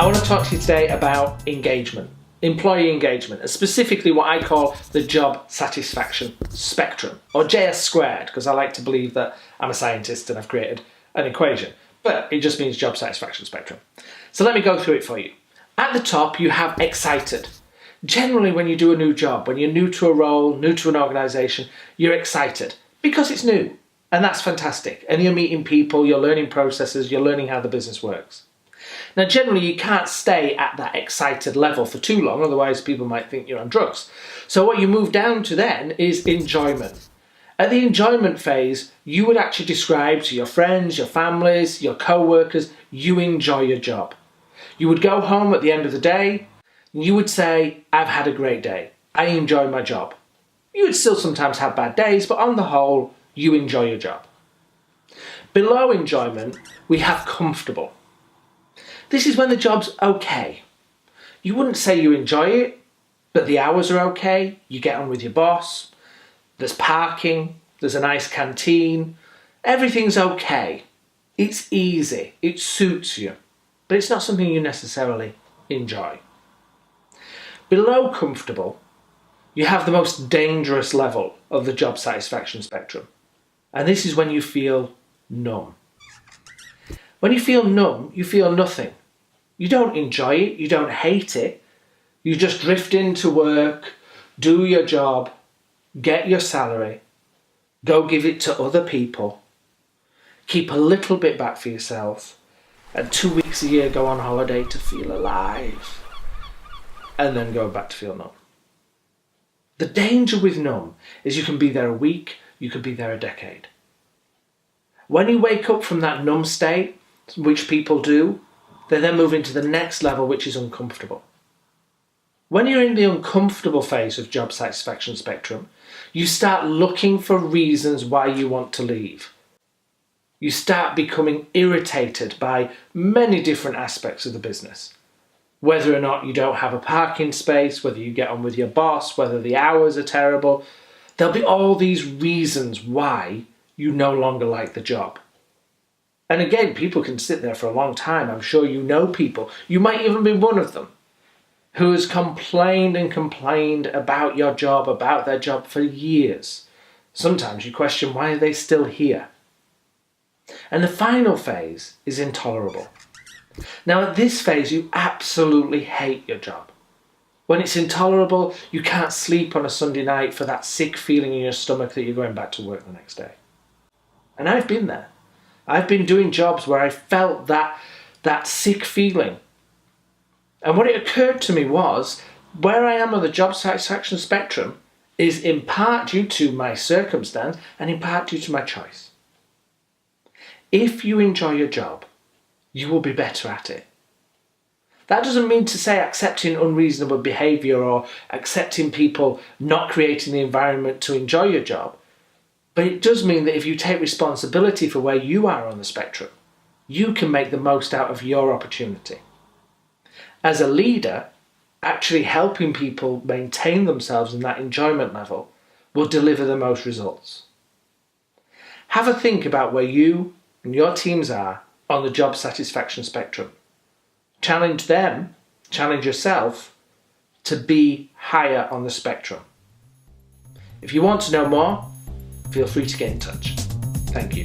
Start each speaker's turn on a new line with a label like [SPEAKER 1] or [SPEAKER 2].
[SPEAKER 1] I want to talk to you today about engagement, employee engagement, and specifically what I call the job satisfaction spectrum, or JS squared, because I like to believe that I'm a scientist and I've created an equation, but it just means job satisfaction spectrum. So let me go through it for you. At the top, you have excited. Generally, when you do a new job, when you're new to a role, new to an organization, you're excited because it's new, and that's fantastic. And you're meeting people, you're learning processes, you're learning how the business works. Now, generally, you can't stay at that excited level for too long, otherwise people might think you're on drugs. So what you move down to then is enjoyment. At the enjoyment phase, you would actually describe to your friends, your families, your co-workers, you enjoy your job. You would go home at the end of the day, and you would say, I've had a great day. I enjoy my job. You would still sometimes have bad days, but on the whole, you enjoy your job. Below enjoyment, we have comfortable. This is when the job's okay. You wouldn't say you enjoy it, but the hours are okay, you get on with your boss, there's parking, there's a nice canteen, everything's okay. It's easy, it suits you, but it's not something you necessarily enjoy. Below comfortable, you have the most dangerous level of the job satisfaction spectrum, and this is when you feel numb. When you feel numb, you feel nothing. You don't enjoy it, you don't hate it, you just drift into work, do your job, get your salary, go give it to other people, keep a little bit back for yourself, and 2 weeks a year go on holiday to feel alive, and then go back to feel numb. The danger with numb is you can be there a week, you could be there a decade. When you wake up from that numb state, which people do, they then move into the next level, which is uncomfortable. When you're in the uncomfortable phase of job satisfaction spectrum, you start looking for reasons why you want to leave. You start becoming irritated by many different aspects of the business. Whether or not you don't have a parking space, whether you get on with your boss, whether the hours are terrible, there'll be all these reasons why you no longer like the job. And again, people can sit there for a long time. I'm sure you know people, you might even be one of them, who has complained and complained about your job, about their job for years. Sometimes you question, why are they still here? And the final phase is intolerable. Now at this phase, you absolutely hate your job. When it's intolerable, you can't sleep on a Sunday night for that sick feeling in your stomach that you're going back to work the next day. And I've been there. I've been doing jobs where I felt that sick feeling. And what it occurred to me was, where I am on the job satisfaction spectrum is in part due to my circumstance and in part due to my choice. If you enjoy your job, you will be better at it. That doesn't mean to say accepting unreasonable behaviour or accepting people not creating the environment to enjoy your job. But it does mean that if you take responsibility for where you are on the spectrum, you can make the most out of your opportunity. As a leader, actually helping people maintain themselves in that enjoyment level will deliver the most results. Have a think about where you and your teams are on the job satisfaction spectrum. Challenge them, challenge yourself to be higher on the spectrum. If you want to know more, feel free to get in touch. Thank you.